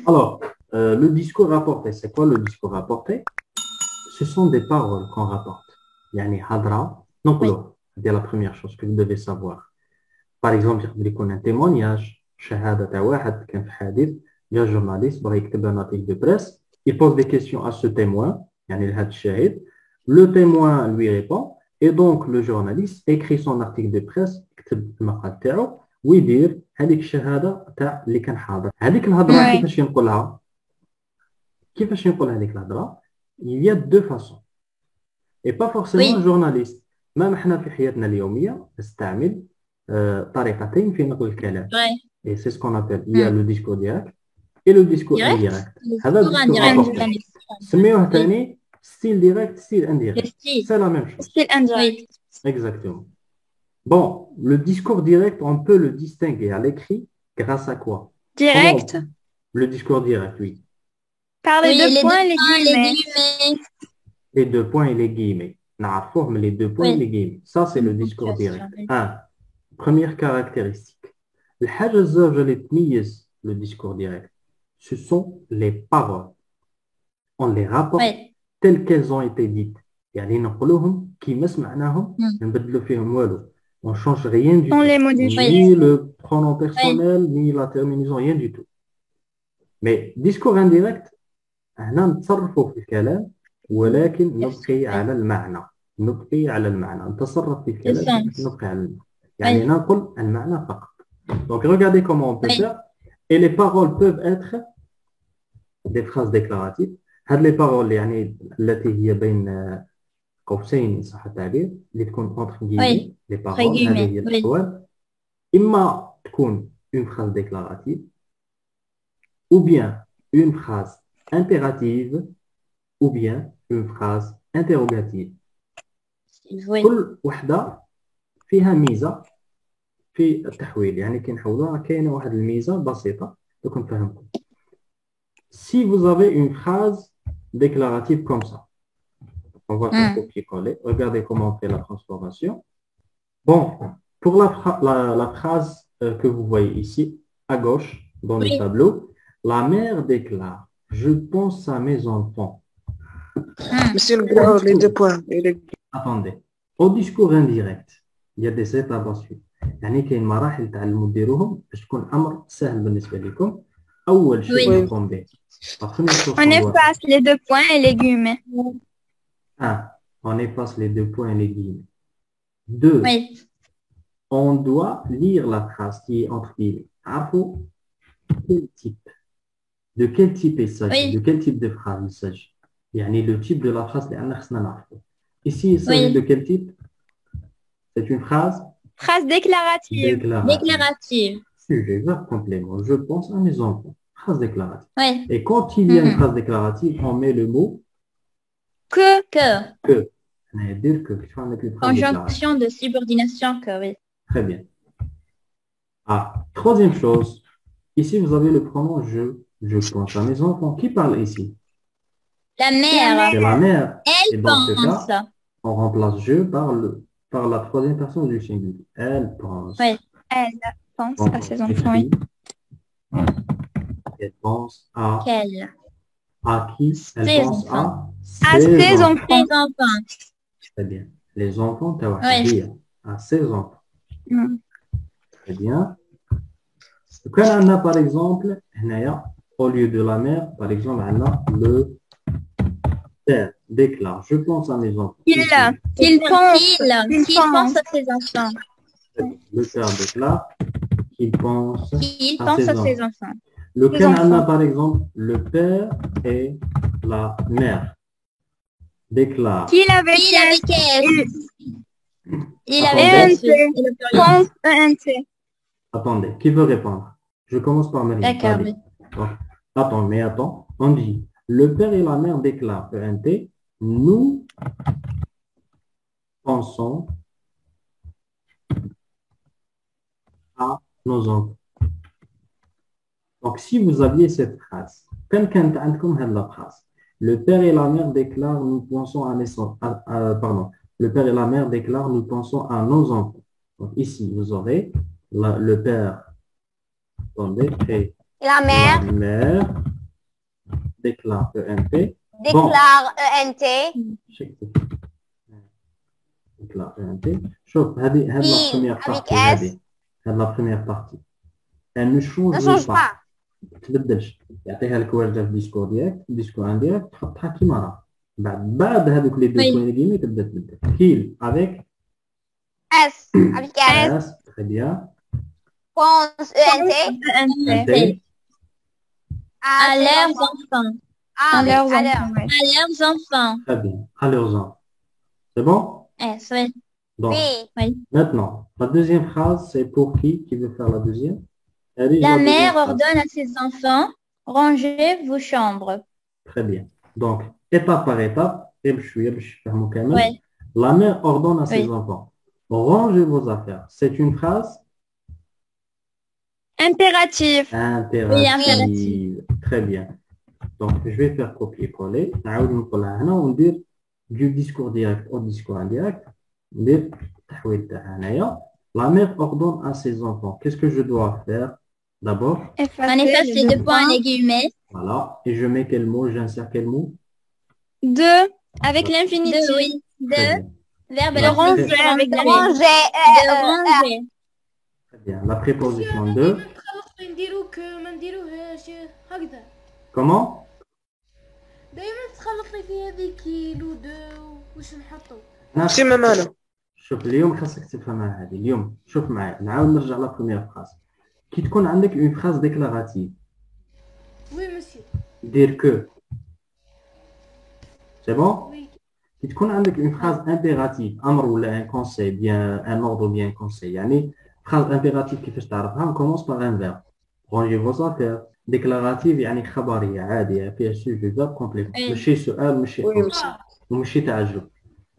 Alors, le discours rapporté, c'est quoi le discours rapporté? Ce sont des paroles qu'on rapporte. Yani hadra, donc Oui. c'est la première chose que vous devez savoir. Par exemple, il y a un témoignage, shahada ta واحد كان في حادث, il y a un journaliste بغى يكتب un article de presse, il pose des questions à ce témoin, يعني لهذا الشاهد, le témoin lui répond, et donc le journaliste écrit son article de presse, يكتب المقال تاعو, ويدير هذيك الشهاده تاع اللي كان حاضر. هذيك الهضره Ouais. كيفاش ينقلها؟ كيفاش ينقل هذيك الهضره؟ Il y a deux façons. Et pas forcément un Oui. journaliste. même احنا في حياتنا اليوميه نستعمل طريقتين في نقل الكلام. Ouais. Et c'est ce qu'on appelle, il y a Hmm. le discours direct et le discours Direct? indirect. Le هذا discours discours indirect. rapporté. سميوه Oui. ثاني style direct, style Le indirect. style. C'est la même chose. Style indirect. Oui. Exactement. Bon, le discours direct, on peut le distinguer à l'écrit grâce à quoi? Comment Direct. le discours direct, oui. Par les Oui, deux les deux points, les points, les guillemets. guillemets. Les deux points et les guillemets. نعرفوه من les deux points et Oui. les guillemets. Ça, c'est le discours direct. Un, première caractéristique. الحاجة الزوجة اللي تميز le discours direct, ce sont les paroles. On les rapporte Oui. telles qu'elles ont été dites. يعني نقولوهم كيما سمعناهم, Hmm. نبدلوا فيهم والو. On change rien du On tout. les modifie. Ni le pronom Oui. personnel, ni la terminaison, rien du tout. Mais discours indirect, هنا نتصرفوا في الكلام ولكن نبقي على المعنى. نبقي على المعنى. نتصرف في Le الكلام sens. ولكن نبقي على المعنى. يعني Oui. ننقل المعنى فقط. Donc regardez comment on peut Oui. faire. Et les paroles peuvent être des phrases déclaratives. هاد les paroles يعني التي هي بين قوسين إن صح التعبير, اللي تكون entre guillemets, Oui. les Entre paroles, هذه guillemets. هي Oui. الأقوال. إما تكون une phrase déclarative ou bien une phrase impérative ou bien une phrase interrogative. Oui. كل وحدة فيها ميزة في التحويل. يعني كي نحولوها كاينة واحد الميزة بسيطة دوك نفهمكم. Si vous avez une phrase déclarative comme ça, on va faire Hmm. copier-coller. Regardez comment on fait la transformation. Bon, pour la phrase que vous voyez ici, à gauche, dans le Oui. tableau, la mère déclare, je pense à mes enfants. Hmm. Monsieur le gros, les deux points. Attendez, au discours indirect, il y a des étapes à suivre. يعني كاين مراحل تعلموا ديروهم باش تكون الامر سهل بالنسبه لكم. اول شيء Oui. نقوم به, la première chose On qu'on doit faire, efface les deux points et les guillemets. un, on efface les deux points et les guillemets. Deux, Oui. on doit lire la phrase qui est entre guillemets. عرفوا quel type, de quel type il s'agit, Oui. de quel type de phrase il s'agit. يعني le type de la phrase اللي عندنا خصنا نعرفه. Ici, il s'agit Oui. de quel type? C'est une phrase Phrase déclarative. déclarative. Déclarative. Sujet, verbe, complément. Je pense à mes enfants. Phrase déclarative. Oui. Et quand il y a une Mhm. phrase déclarative, on met le mot Que. Que. que. C'est-à-dire que tu vas mettre une phrase déclarative. Conjonction de subordination que, oui. Très bien. Ah, troisième chose. Ici, vous avez le pronom je. Je pense à mes enfants. Qui parle ici? La mère. C'est la mère. Et Elle dans ce pense. cas, on remplace je par la troisième personne du singulier. Elle pense. Oui. Elle pense Donc, à ses on enfants. écrit, elle pense à Quelle. qui? Elle Ses pense enfants. À ses enfants. Ses enfants. Très bien. Les enfants, Oui. à ses enfants. Hmm. Très bien. Quand on a, par exemple, au lieu de la mère, par exemple, on a le père déclare, je pense à mes enfants. Il pense. Qu'il Il pense pense. à ses enfants. Le père déclare qu'il pense Qu'il à pense ses à ses enfants. enfants. Le Ses cas, on a, enfants. par exemple, le père et la mère déclarent. Qu'il avait Il avec elle. Il Attendez. avait un T. Pense un T. Attendez, qui veut répondre? Je commence par Marie. D'accord, Allez. Donc, attends. On dit, le père et la mère déclarent ENT, nous pensons à nos enfants. Donc, si vous aviez cette phrase, quelqu'un عندكم هذه la phrase, le père et la mère déclarent, nous pensons à pardon, le père et la mère déclarent, nous pensons à nos enfants. Donc, ici, vous aurez le père, attendez, et La mère La mère déclare ENT. déclare ENT. déclare ENT. شوف هذه la Il, première avec partie. S. هذه la première partie. Elle ne Ne change change pas. pas. ما تبدلش. يعطيها لك واجده في الديسكور ديالك، الديسكور انديريكت تحطها كيما راه. بعد هذوك لي دو Oui. بوين كيمي تبدا تبدل. كيل avec S. Avec S. S. Très bien. Pense ENT. ENT. ENT. À ses leurs enfants. enfants. Ah, À oui, leurs à enfants, l'heure. ouais. À leurs enfants. Très bien. À leurs enfants. C'est bon? S, oui. Donc, Oui. maintenant, la deuxième phrase, c'est pour qui veut faire la deuxième? Elle est La deuxième mère phrase. ordonne à ses enfants, rangez vos chambres. Très bien. Donc, étape par étape, Ouais. la mère ordonne à ses Oui. enfants, rangez vos affaires. C'est une phrase Impératif. Oui, impérative. Très bien. Donc, je vais faire copier-coller. On dit du discours direct au discours indirect. La mère ordonne à ses enfants. Qu'est-ce que je dois faire? D'abord, On efface les deux points et les guillemets. voilà. Et je mets quel mot? J'insère quel mot? De, avec De, l'infinitif. oui. Très De, bien. verbe De la ranger préposition avec de la Ranger. ranger. Très bien. La préposition de. ما نديروهاش هكذا Comment? دائما تخلط لي في هذه كيلو دو واش نحطو سيما مانا. شوف اليوم خاصك تفهمها هذه اليوم. شوف معايا نعاود نرجع لا بروميير فراز. كي تكون عندك اون فراز ديكلاراتيف وي مسيو دير كو سي بون. وي كي تكون عندك اون فراز امبيراتيف امر ولا ان كونساي بيان ان اوردر بيان كونساي يعني فراز امبيراتيف كيفاش تعرفها نكومونس باغ ان فيرب رونجي فوز افير. ديكلاراتيف يعني خبريه عاديه فيها سوجي فيرب كومبلي ماشي سؤال ماشي وي امر مسيو. وماشي تعجب.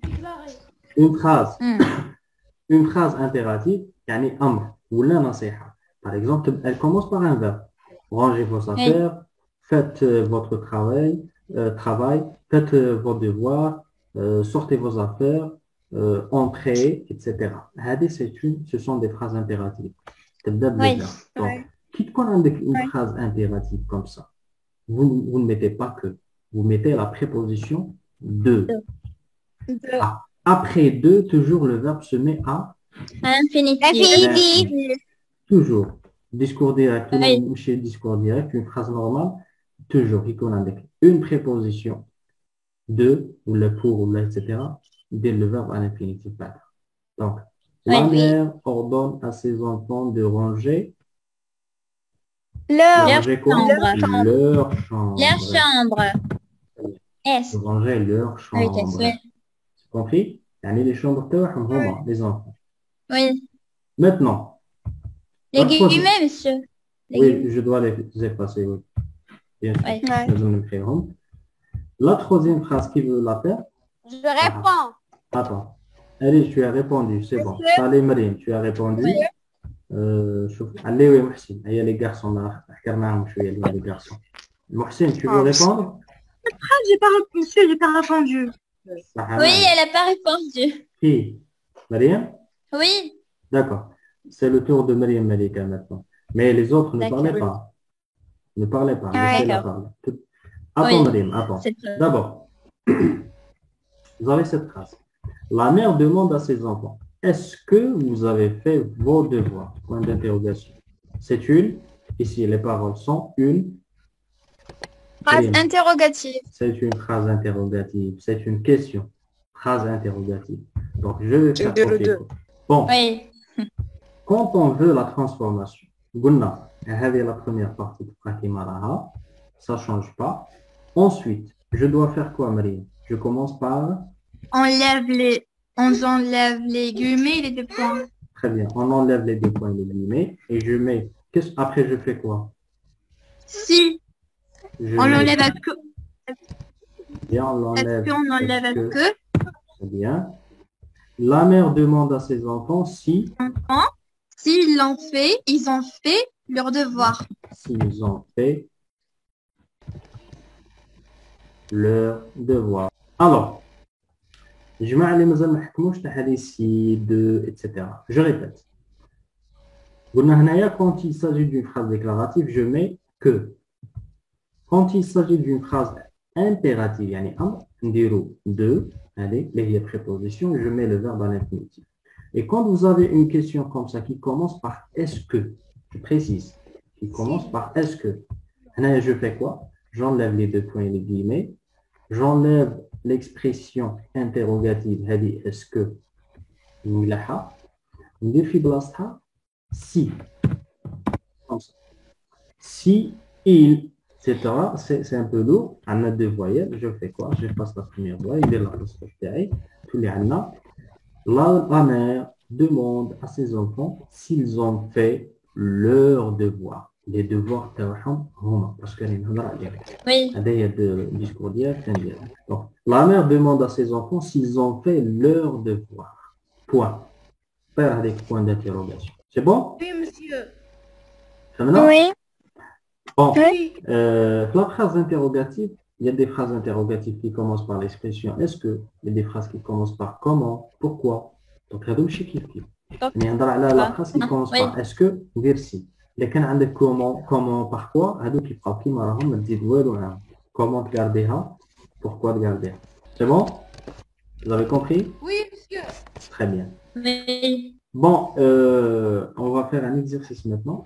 ديكلاغي اون فراز Hmm. une phrase impérative يعني أمر ولا نصيحة. Par exemple, elle commence par un verbe. Rangez vos affaires, faites votre travail, faites vos devoirs, sortez vos affaires, entrez, etc. هذه ce sont des phrases impératives. تبدأ بالverbe. Donc, qui تكون عندك une phrase impérative comme ça, vous ne mettez pas que, vous mettez la préposition de. Ah, après de, toujours le verbe se met à À l'infinitif. Infinitif. toujours. Discours direct, Oui. ou chez discours direct, une phrase normale, toujours. Il y a une préposition de, ou le pour, ou le, etc. Dès le verbe à l'infinitif. Donc, la Oui. mère ordonne à ses enfants de ranger. Leur. Ranger quoi? chambre. Leur chambre. Leur chambre. S. De ranger leur Avec chambre. S, oui. C'est compris? يعني les chambres تاعهم هما les enfants. Oui. Maintenant, Les La troisième. guillemets, monsieur. Les oui, guillemets. je dois les effacer, oui. Bien sûr. Ouais. Ouais. لازم نمحيهم. La troisième phrase, qui veut la faire? Je réponds. Attends. Allez, tu as répondu, c'est bon. Salut Marine, tu as répondu. شوف allez oui محسن هي les garçons là حكر معهم شوية اليوم les garçons. محسن, tu veux répondre? Monsieur, j'ai pas répondu. Oui, elle n'a pas répondu. Qui? Mariam? Oui. D'accord. C'est le tour de Mariam Malika maintenant. Mais les autres ne D'accord. parlaient pas. Ne parlez pas. Ah, Laissez-la d'accord. parler. Attends, Oui. Mariam, attends. C'est très- D'abord, vous avez cette phrase. La mère demande à ses enfants, est-ce que vous avez fait vos devoirs? Point d'interrogation. C'est une, ici les paroles sont une, Phrase Oui. interrogative. c'est une phrase interrogative, c'est une question. Phrase interrogative. Donc, je vais faire De le copier. deux. Bon, Oui. quand on veut la transformation, قلنا هذه la première partie de Fatima Raha, ça change pas. Ensuite, je dois faire quoi, Marie? Je commence par, On enlève les guillemets et les deux points. très bien, on enlève les deux points et les guillemets et je mets, après je fais quoi? Si Je on mets- l'enlève à que, Bien, on est-ce l'enlève. qu'on enlève à Est-ce que, Très bien. La mère demande à ses enfants s'ils l'ont fait, ils ont fait leur devoir. s'ils ont fait leur devoir. Alors, الجماعة اللي مازال ما حكموش تاع هذه سي دو etc. Je répète. قلنا هنايا quand il s'agit d'une phrase déclarative, je mets que. Quand il s'agit d'une phrase impérative, يعني أمر نديرو de, allez, les prépositions, je mets le verbe à l'infinitif. Et quand vous avez une question comme ça qui commence par est-ce que, je précise, qui commence par est-ce que, là, je fais quoi? J'enlève les deux points et les guillemets, j'enlève l'expression interrogative, هذه est-ce que, نملحها, ندير في بلاصتها si, comme ça. Si, il, etc. C'est un peu lourd. On a deux voyelles. Je fais quoi? Je passe la première voyelle. Il est là, tous les anna. La mère demande à ses enfants s'ils ont fait leur devoir. Les devoirs, parce que Oui. le discours d'hier. Donc, la mère demande à ses enfants s'ils ont fait leur devoir. Point. Faire avec point d'interrogation. C'est bon? Oui, monsieur. Oui. Bon, Oui. la phrase interrogative, il y a des phrases interrogatives qui commencent par l'expression est-ce que, il y a des phrases qui commencent par comment, pourquoi. Donc, il y a mais la phrase qui commence par est-ce que, dire si. Il y a comment, par quoi, comment garder, pourquoi garder. C'est bon? Vous avez compris? Oui, monsieur. Très bien. Oui. Bon, on va faire un exercice maintenant.